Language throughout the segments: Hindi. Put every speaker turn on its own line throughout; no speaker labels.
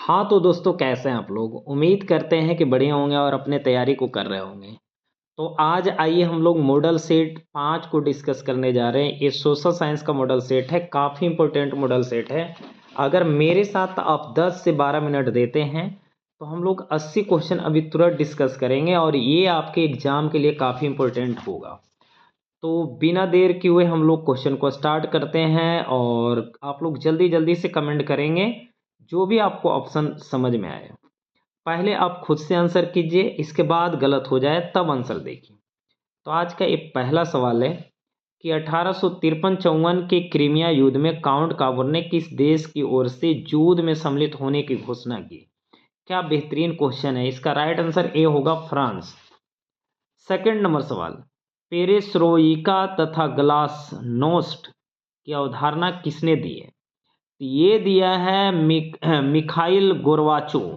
हाँ, तो दोस्तों कैसे हैं आप लोग? उम्मीद करते हैं कि बढ़िया होंगे और अपने तैयारी को कर रहे होंगे। तो आज आइए हम लोग मॉडल सेट 5 को डिस्कस करने जा रहे हैं। ये सोशल साइंस का मॉडल सेट है, काफ़ी इंपॉर्टेंट मॉडल सेट है। अगर मेरे साथ आप 10 से 12 मिनट देते हैं तो हम लोग 80 क्वेश्चन अभी तुरंत डिस्कस करेंगे और ये आपके एग्जाम के लिए काफ़ी इंपॉर्टेंट होगा। तो बिना देर किए हुए हम लोग क्वेश्चन को स्टार्ट करते हैं और आप लोग जल्दी जल्दी से कमेंट करेंगे जो भी आपको ऑप्शन समझ में आए। पहले आप खुद से आंसर कीजिए, इसके बाद गलत हो जाए तब आंसर देखिए। तो आज का एक पहला सवाल है कि 1853-54 के क्रीमिया युद्ध में काउंट काबर ने किस देश की ओर से युद्ध में सम्मिलित होने की घोषणा की? क्या बेहतरीन क्वेश्चन है। इसका राइट आंसर ए होगा, फ्रांस। सेकंड नंबर सवाल, पेरेस्ट्रोइका तथा ग्लासनोस्ट की अवधारणा किसने दी है? तो ये दिया है मिखाइल गोर्बाचोव।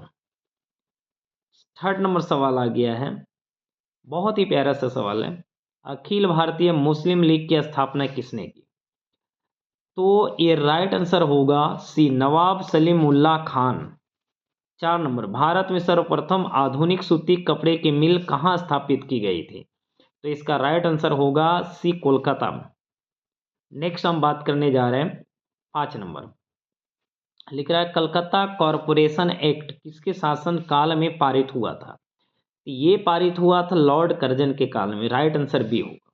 थर्ड नंबर सवाल आ गया है, बहुत ही प्यारा सा सवाल है। अखिल भारतीय मुस्लिम लीग की स्थापना किसने की? तो ये राइट आंसर होगा सी, नवाब सलीमुल्लाह खान। 4 नंबर, भारत में सर्वप्रथम आधुनिक सूती कपड़े की मिल कहाँ स्थापित की गई थी? तो इसका राइट आंसर होगा सी, कोलकाता में। नेक्स्ट हम बात करने जा रहे हैं 5 नंबर। लिख रहा है कलकत्ता कॉरपोरेशन एक्ट किसके शासन काल में पारित हुआ था? ये पारित हुआ था लॉर्ड कर्जन के काल में। राइट आंसर बी होगा।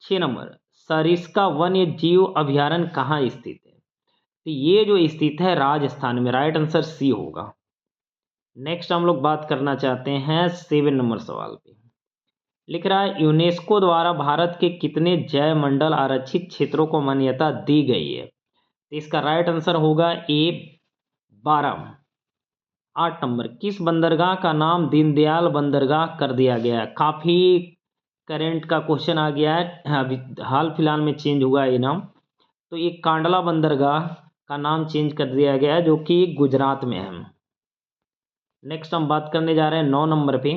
6 नंबर, सरिस्का वन्य जीव अभयारण्य कहाँ स्थित है? तो ये जो स्थित है राजस्थान में। राइट आंसर सी होगा। नेक्स्ट हम लोग बात करना चाहते हैं 7 नंबर सवाल पे। लिख रहा है यूनेस्को द्वारा भारत के कितने जैव मंडल आरक्षित क्षेत्रों को मान्यता दी गई है? तो इसका राइट आंसर होगा ए, 12। 8 नंबर, किस बंदरगाह का नाम दीनदयाल बंदरगाह कर दिया गया है? काफ़ी करेंट का क्वेश्चन आ गया है, अभी हाल फिलहाल में चेंज हुआ है ये नाम। तो ये कांडला बंदरगाह का नाम चेंज कर दिया गया है, जो कि गुजरात में है। नेक्स्ट हम बात करने जा रहे हैं 9 नंबर पे।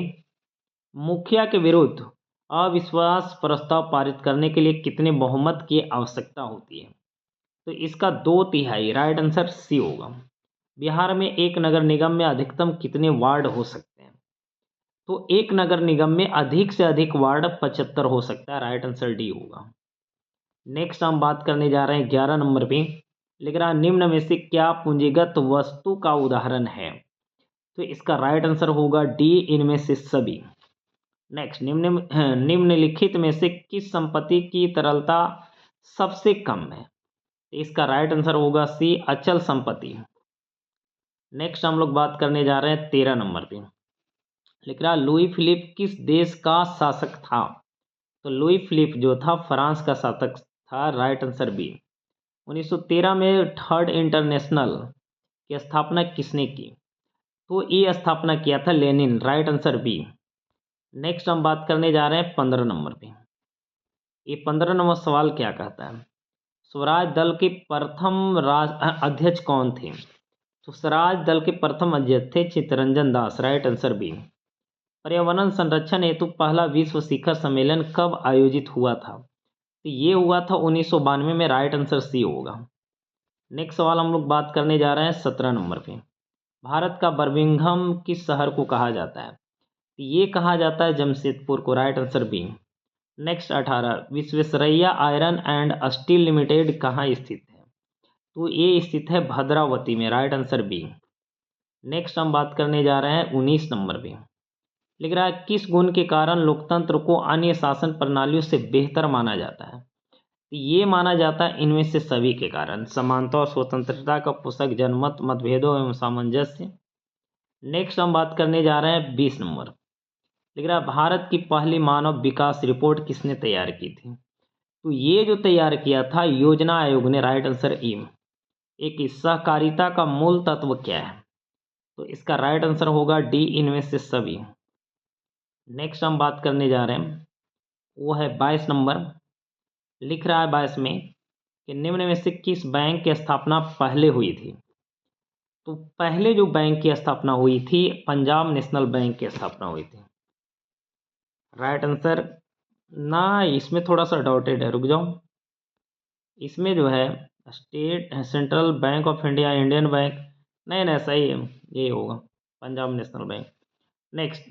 मुखिया के विरुद्ध अविश्वास प्रस्ताव पारित करने के लिए कितने बहुमत की आवश्यकता होती है? तो इसका 2/3। राइट आंसर सी होगा। बिहार में एक नगर निगम में अधिकतम कितने वार्ड हो सकते हैं? तो एक नगर निगम में अधिक से अधिक वार्ड 75 हो सकता है। राइट आंसर डी होगा। नेक्स्ट हम बात करने जा रहे हैं 11 नंबर पे। लिख रहा है निम्न में से क्या पूंजीगत वस्तु का उदाहरण है? तो इसका राइट आंसर होगा डी, इनमें से सभी। नेक्स्ट, निम्नलिखित में से किस संपत्ति की तरलता सबसे कम है? इसका राइट आंसर होगा सी, अचल संपत्ति। नेक्स्ट हम लोग बात करने जा रहे हैं 13 नंबर पे। लिख रहा है लुई फिलिप किस देश का शासक था? तो लुई फिलिप जो था फ्रांस का शासक था। Right answer B. 1913 में थर्ड इंटरनेशनल की स्थापना किसने की? तो ये स्थापना किया था Lenin. Right answer B. Next हम बात करने जा रहे हैं 15 नंबर पे। ये 15 नंबर सवाल क्या कहता है? स्वराज दल के प्रथम अध्यक्ष कौन थे? तो स्वराज दल के प्रथम अध्यक्ष थे Chittaranjan Das. Right answer B. पर्यावरण संरक्षण हेतु पहला विश्व शिखर सम्मेलन कब आयोजित हुआ था? तो ये हुआ था 1992 में। राइट आंसर सी होगा। नेक्स्ट सवाल हम लोग बात करने जा रहे हैं 17 नंबर पे। भारत का बर्मिंघम किस शहर को कहा जाता है? तो ये कहा जाता है जमशेदपुर को। Right answer B. Next 18, Visvesvaraya iron and steel limited कहाँ स्थित है? तो ये स्थित है भद्रावती में। Right answer B. नेक्स्ट हम बात करने जा रहे हैं 19 नंबर पे। लिख रहा है किस गुण के कारण लोकतंत्र को अन्य शासन प्रणालियों से बेहतर माना जाता है? तो ये माना जाता है इनमें से सभी के कारण, समानता और स्वतंत्रता का पोषक जनमत, मतभेदों एवं सामंजस्य। नेक्स्ट हम बात करने जा रहे हैं 20 नंबर। लिख रहा है भारत की पहली मानव विकास रिपोर्ट किसने तैयार की थी? तो ये जो तैयार किया था योजना आयोग ने। राइट आंसर ई। एक सहकारिता का मूल तत्व क्या है? तो इसका राइट आंसर होगा डी, इनमें से सभी। नेक्स्ट हम बात करने जा रहे हैं वो है 22 नंबर। लिख रहा है 22 में कि निम्न में से किस बैंक की स्थापना पहले हुई थी? तो पहले जो बैंक की स्थापना हुई थी पंजाब नेशनल बैंक की स्थापना हुई थी। राइट आंसर ना, इसमें थोड़ा सा डाउटेड है, रुक जाओ। इसमें जो है state central bank of India, Indian bank, नहीं नहीं सही है, ये होगा पंजाब नेशनल बैंक। नेक्स्ट,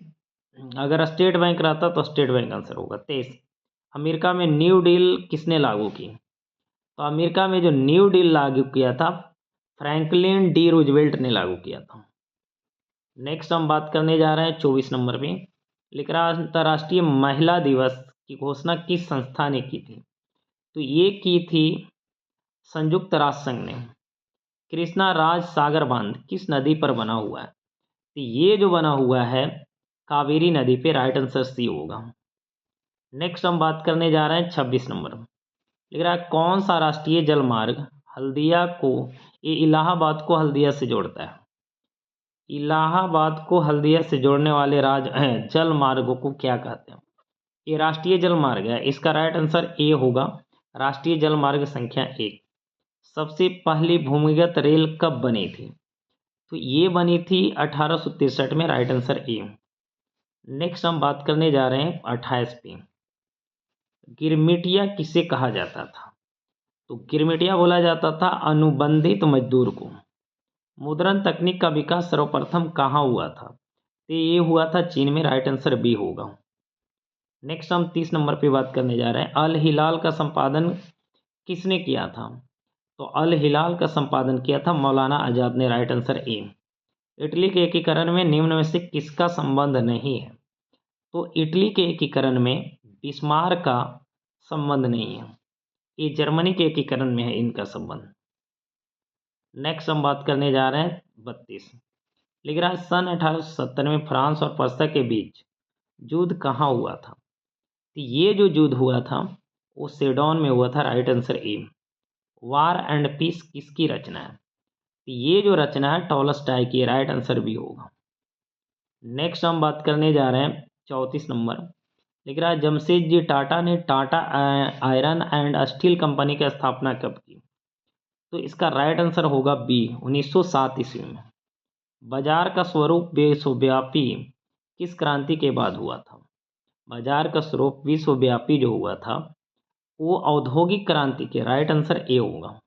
अगर स्टेट बैंक रहता तो स्टेट बैंक आंसर होगा। 23, अमेरिका में न्यू डील किसने लागू की? तो अमेरिका में जो न्यू डील लागू किया था, फ्रैंकलिन डी रूजवेल्ट ने लागू किया था। नेक्स्ट हम बात करने जा रहे हैं 24 नंबर पे। लिख रहा है अंतर्राष्ट्रीय महिला दिवस की घोषणा किस संस्था ने की थी? तो ये की थी संयुक्त राष्ट्र संघ ने। कृष्णा राज सागर बांध किस नदी पर बना हुआ है? तो ये जो बना हुआ है कावेरी नदी पे, राइट आंसर सी होगा। नेक्स्ट हम बात करने जा रहे हैं 26 नंबर। लिख रहा है कौन सा राष्ट्रीय जल मार्ग हल्दिया को, ये इलाहाबाद को हल्दिया से जोड़ता है? इलाहाबाद को हल्दिया से जोड़ने वाले जल मार्गों को क्या कहते हैं? ये राष्ट्रीय जल मार्ग है, इसका राइट आंसर ए होगा, राष्ट्रीय जल मार्ग संख्या 1। सबसे पहली भूमिगत रेल कब बनी थी? तो ये बनी थी 1863 में, राइट आंसर ए। नेक्स्ट हम बात करने जा रहे हैं 28 पे। गिरमिटिया किसे कहा जाता था? तो गिरमिटिया बोला जाता था अनुबंधित मजदूर को। मुद्रण तकनीक का विकास सर्वप्रथम कहाँ हुआ था? तो ये हुआ था चीन में, राइट आंसर बी होगा। नेक्स्ट हम 30 नंबर पे बात करने जा रहे हैं, अल हिलाल का संपादन किसने किया था? तो अल हिलाल का संपादन किया था मौलाना आजाद ने, राइट आंसर ए। इटली के एकीकरण में निम्न में से किसका संबंध नहीं है? तो इटली के एकीकरण में बिस्मार्क का संबंध नहीं है, ये जर्मनी के एकीकरण में है इनका संबंध। नेक्स्ट हम बात करने जा रहे हैं 32। लिख रहा है सन 1870 में फ्रांस और पर्सा के बीच युद्ध कहाँ हुआ था? तो ये जो युद्ध हुआ था वो सेडोन में हुआ था, right answer A. War and Peace किसकी रचना है? तो ये जो रचना है टॉलस्टॉय की, राइट आंसर भी होगा। नेक्स्ट हम बात करने जा रहे हैं 34 नंबर। लिख रहा है जमशेदजी टाटा ने Tata iron and steel company की स्थापना कब की? तो इसका राइट आंसर होगा बी, 1907 ईस्वी में। बाजार का स्वरूप विश्वव्यापी किस क्रांति के बाद हुआ था? बाजार का स्वरूप विश्वव्यापी जो हुआ था वो औद्योगिक क्रांति के, राइट आंसर ए होगा।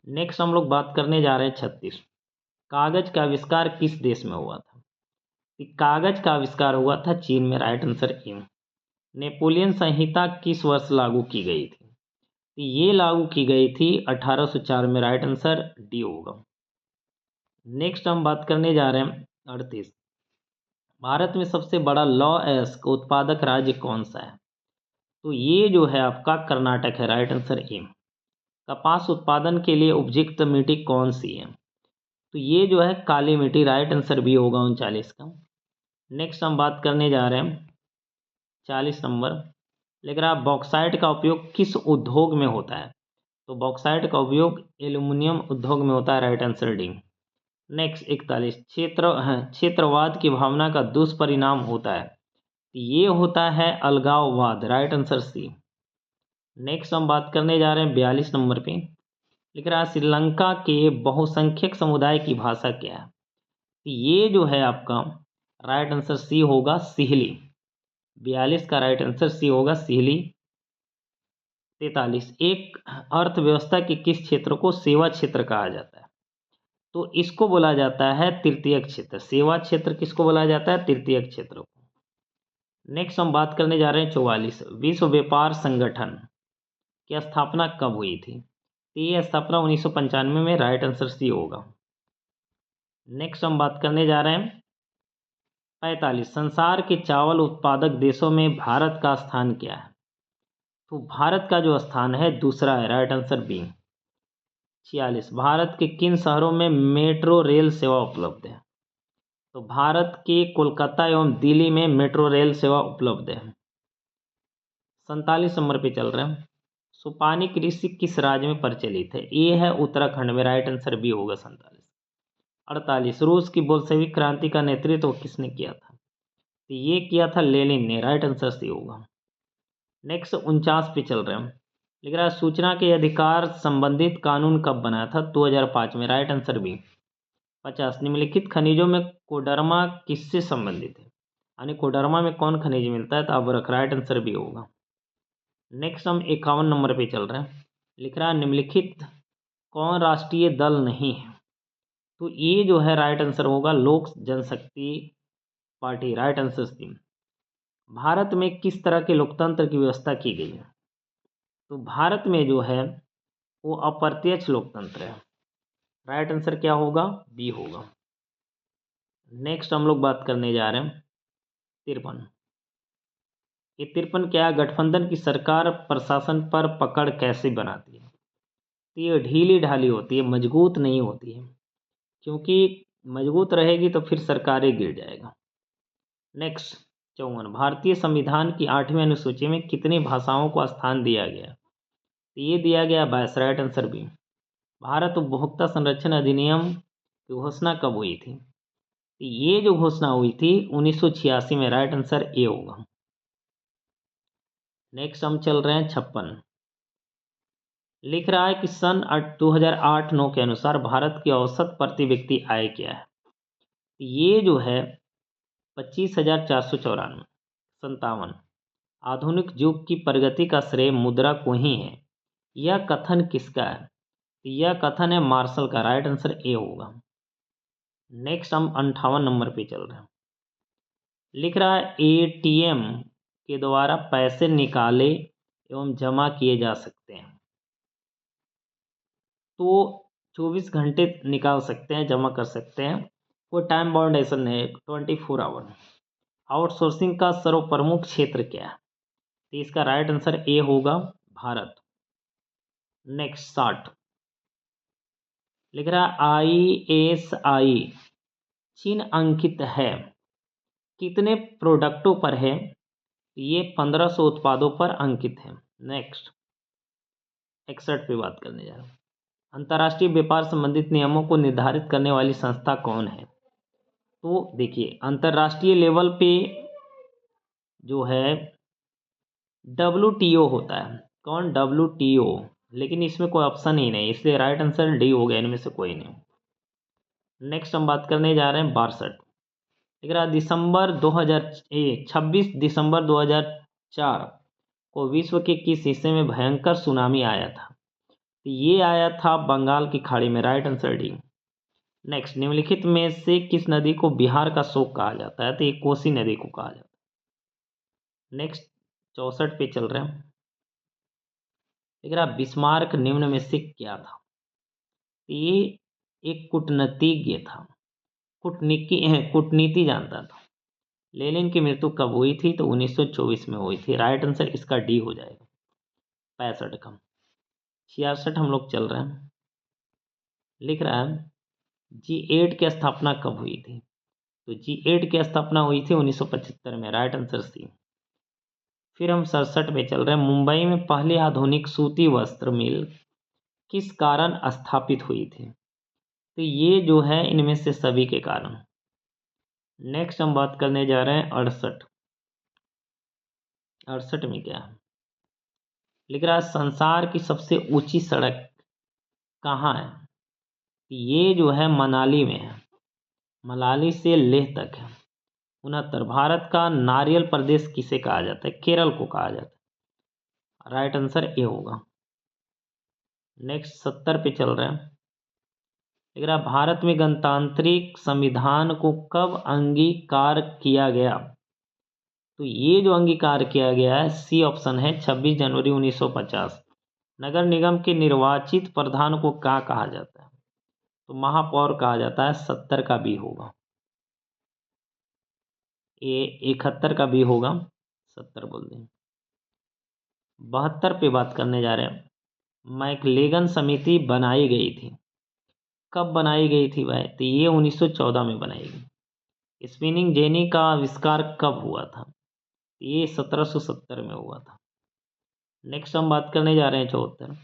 नेक्स्ट हम लोग बात करने जा रहे हैं 36। कागज का आविष्कार किस देश में हुआ था? कागज का आविष्कार हुआ था चीन में, राइट आंसर ए। नेपोलियन संहिता किस वर्ष लागू की गई थी? ये लागू की गई थी 1804 में, राइट आंसर डी होगा। नेक्स्ट हम बात करने जा रहे हैं 38। भारत में सबसे बड़ा लॉ का उत्पादक राज्य कौन सा है? तो ये जो है आपका कर्नाटक है, राइट आंसर ए। कपास उत्पादन के लिए उपयुक्त मिट्टी कौन सी है? तो ये जो है काली मिट्टी, राइट आंसर भी होगा 39 का। नेक्स्ट हम बात करने जा रहे हैं 40 नंबर। लिख रहा है बॉक्साइट का उपयोग किस उद्योग में होता है? तो बॉक्साइट का उपयोग एल्यूमिनियम उद्योग में होता है, राइट आंसर डी। नेक्स्ट 41, क्षेत्रवाद की भावना का दुष्परिणाम होता है, ये होता है अलगाववाद, राइट आंसर सी। नेक्स्ट हम बात करने जा रहे हैं 42 नंबर पे। लिख रहा है श्रीलंका के बहुसंख्यक समुदाय की भाषा क्या है? ये जो है आपका राइट आंसर सी होगा, सिहली। 42 का राइट आंसर सी होगा, सिहली। 43, एक अर्थव्यवस्था के किस क्षेत्र को सेवा क्षेत्र कहा जाता है? तो इसको बोला जाता है तृतीयक क्षेत्र। सेवा क्षेत्र किसको बोला जाता है? तृतीयक क्षेत्र को। नेक्स्ट हम बात करने जा रहे हैं 44, विश्व व्यापार संगठन की स्थापना कब हुई थी? ये स्थापना 1995 में, राइट आंसर सी होगा। नेक्स्ट हम बात करने जा रहे हैं 45, संसार के चावल उत्पादक देशों में भारत का स्थान क्या है? तो भारत का जो स्थान है दूसरा है, राइट आंसर बी। 46, भारत के किन शहरों में मेट्रो रेल सेवा उपलब्ध है? तो भारत के कोलकाता एवं दिल्ली में मेट्रो रेल सेवा उपलब्ध है। 47 नंबर पे चल रहे हैं, सुपानी कृषि किस राज्य में प्रचलित है? ये है उत्तराखंड में, राइट आंसर बी होगा 47। 48, रूस की बोल्शेविक क्रांति का नेतृत्व किसने किया था? तो ये किया था लेनिन ने, राइट आंसर सी होगा। नेक्स्ट 49 पे चल रहे हैं। लिख रहा है सूचना के अधिकार संबंधित कानून कब बनाया था? 2005 में, राइट आंसर बी। 50, निम्नलिखित खनिजों में कोडरमा किससे संबंधित है? यानी कोडरमा में कौन खनिज मिलता है? तो अब रख, राइट आंसर भी होगा। नेक्स्ट हम 51 नंबर पे चल रहे हैं। लिख रहा है निम्नलिखित कौन राष्ट्रीय दल नहीं है? तो ये जो है राइट आंसर होगा Lok Janshakti Party, right answer C. Bharat में किस तरह के लोकतंत्र की व्यवस्था की गई है? तो भारत में जो है वो अप्रत्यक्ष लोकतंत्र है। राइट आंसर क्या होगा? बी होगा। नेक्स्ट हम लोग बात करने जा रहे हैं 53। ये 53 क्या है? गठबंधन की सरकार प्रशासन पर पकड़ कैसे बनाती है? तो ये ढीली ढाली होती है, मजबूत नहीं होती है, क्योंकि मजबूत रहेगी तो फिर सरकारें गिर जाएगा। नेक्स्ट 54, भारतीय संविधान की 8वीं अनुसूची में कितनी भाषाओं को स्थान दिया गया? तो ये दिया गया 22, राइट आंसर बी। भारत उपभोक्ता संरक्षण अधिनियम की घोषणा कब हुई थी? तो ये जो घोषणा हुई थी 1986 में, राइट आंसर ए होगा। नेक्स्ट हम चल रहे हैं 56। लिख रहा है कि सन 2008-9 के अनुसार भारत की औसत प्रति व्यक्ति आय क्या है? ये जो है 25,457। आधुनिक युग की प्रगति का श्रेय मुद्रा को ही है। यह कथन किसका है? यह कथन है मार्शल का, राइट आंसर ए होगा। नेक्स्ट हम 58 नंबर पे चल रहे हैं। लिख रहा है एटीएम के द्वारा पैसे निकाले एवं जमा किए जा सकते हैं। तो 24 घंटे निकाल सकते हैं, जमा कर सकते हैं, कोई टाइम बाउंड ऐसा नहीं है, 24 आवर। आउटसोर्सिंग का सर्वप्रमुख क्षेत्र क्या है? तो इसका राइट आंसर ए होगा, भारत। नेक्स्ट 60। लिख रहा है ISI चीन अंकित है कितने प्रोडक्टों पर है? ये 1500 उत्पादों पर अंकित है। नेक्स्ट 61 पे बात करने जा रहा हूँ। अंतर्राष्ट्रीय व्यापार संबंधित नियमों को निर्धारित करने वाली संस्था कौन है? तो देखिए अंतर्राष्ट्रीय लेवल पे जो है WTO होता है। कौन? WTO। लेकिन इसमें कोई ऑप्शन ही नहीं, इसलिए राइट आंसर डी हो गया, इनमें से कोई नहीं। नेक्स्ट हम बात करने जा रहे हैं 62। लिख रहा 26 दिसंबर 2004 को विश्व के किस हिस्से में भयंकर सुनामी आया था? तो ये आया था बंगाल की खाड़ी में, राइट आंसर डी। नेक्स्ट, निम्नलिखित में से किस नदी को बिहार का शोक कहा जाता है? तो ये कोसी नदी को कहा जाता है। नेक्स्ट 64 पे चल रहे हैं। लिख रहा बिस्मार्क निम्न में से क्या था? तो ये एक कूटनीतिज्ञ था, कूटनीति जानता था। लेनिन की मृत्यु कब हुई थी? तो 1924 में हुई थी, राइट आंसर इसका डी हो जाएगा। 65 का 66 हम लोग चल रहे हैं। लिख रहा है G8 की स्थापना कब हुई थी? तो G8 की स्थापना हुई थी 1975 में, राइट आंसर सी। फिर हम 67 में चल रहे हैं। मुंबई में पहली आधुनिक सूती वस्त्र मिल किस कारण स्थापित हुई थी? तो ये जो है इनमें से सभी के कारण। नेक्स्ट हम बात करने जा रहे हैं 68 में क्या है? लिख रहा है संसार की सबसे ऊंची सड़क कहाँ है? ये जो है मनाली में है, मनाली से लेह तक है। 69, भारत का नारियल प्रदेश किसे कहा जाता है? केरल को कहा जाता है, राइट आंसर ए होगा। नेक्स्ट 70 पे चल रहे हैं। लिख रहा भारत में गणतांत्रिक संविधान को कब अंगीकार किया गया? तो ये जो अंगीकार किया गया है सी ऑप्शन है, 26 जनवरी 1950। नगर निगम के निर्वाचित प्रधान को क्या कहा जाता है? तो महापौर कहा जाता है, 70 का बी होगा। ये 71 का बी होगा, 70 बोल दें। 72 पे बात करने जा रहे हैं। मैकलेगन समिति बनाई गई थी, कब बनाई गई थी भाई? तो ये 1914 में बनाई गई। स्पिनिंग जेनी का आविष्कार कब हुआ था? ये 1770 में हुआ था। नेक्स्ट हम बात करने जा रहे हैं 74।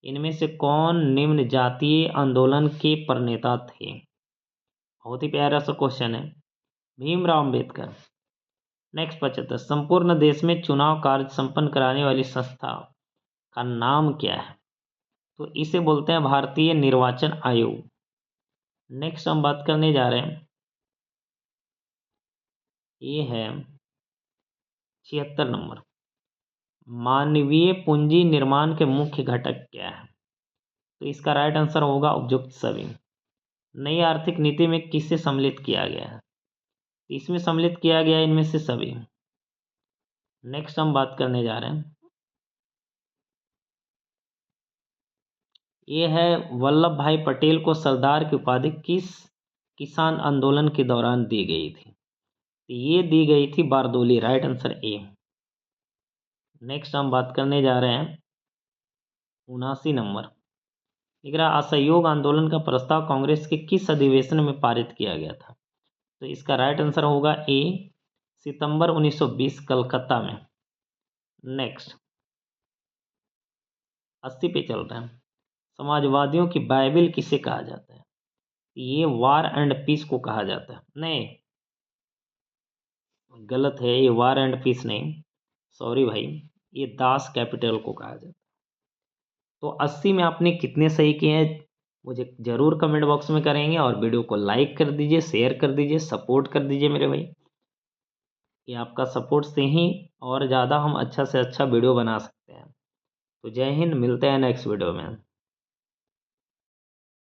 इनमें से कौन निम्न जातीय आंदोलन के प्रणेता थे? बहुत ही प्यारा सा क्वेश्चन है, भीमराव अंबेडकर। नेक्स्ट 75, संपूर्ण देश में चुनाव कार्य संपन्न कराने वाली संस्था का नाम क्या है? तो इसे बोलते हैं भारतीय निर्वाचन आयोग। नेक्स्ट हम बात करने जा रहे हैं, ये है 76 नंबर। मानवीय पूंजी निर्माण के मुख्य घटक क्या है? तो इसका राइट आंसर होगा उपयुक्त सभी। नई आर्थिक नीति में किसे सम्मिलित किया गया है? इसमें सम्मिलित किया गया है इनमें से सभी। नेक्स्ट हम बात करने जा रहे हैं, ये है वल्लभ भाई पटेल को सरदार की उपाधि किस किसान आंदोलन के दौरान दी गई थी? तो ये दी गई थी बारदोली, राइट आंसर ए। नेक्स्ट हम बात करने जा रहे हैं 79 नंबर, दिख रहा, असहयोग आंदोलन का प्रस्ताव कांग्रेस के किस अधिवेशन में पारित किया गया था? तो इसका राइट आंसर होगा ए, सितंबर 1920 कलकत्ता में। नेक्स्ट 80 पे चल रहे हैं, समाजवादियों की बाइबिल किसे कहा जाता है? ये वार एंड पीस को कहा जाता है। नहीं, गलत है, ये वार एंड पीस नहीं, सॉरी भाई, ये दास कैपिटल को कहा जाता है। तो 80 में आपने कितने सही किए हैं मुझे ज़रूर कमेंट बॉक्स में करेंगे, और वीडियो को लाइक कर दीजिए, शेयर कर दीजिए, सपोर्ट कर दीजिए मेरे भाई। ये आपका सपोर्ट से ही और ज़्यादा हम अच्छा से अच्छा वीडियो बना सकते हैं। तो जय हिंद, मिलते हैं नेक्स्ट वीडियो में।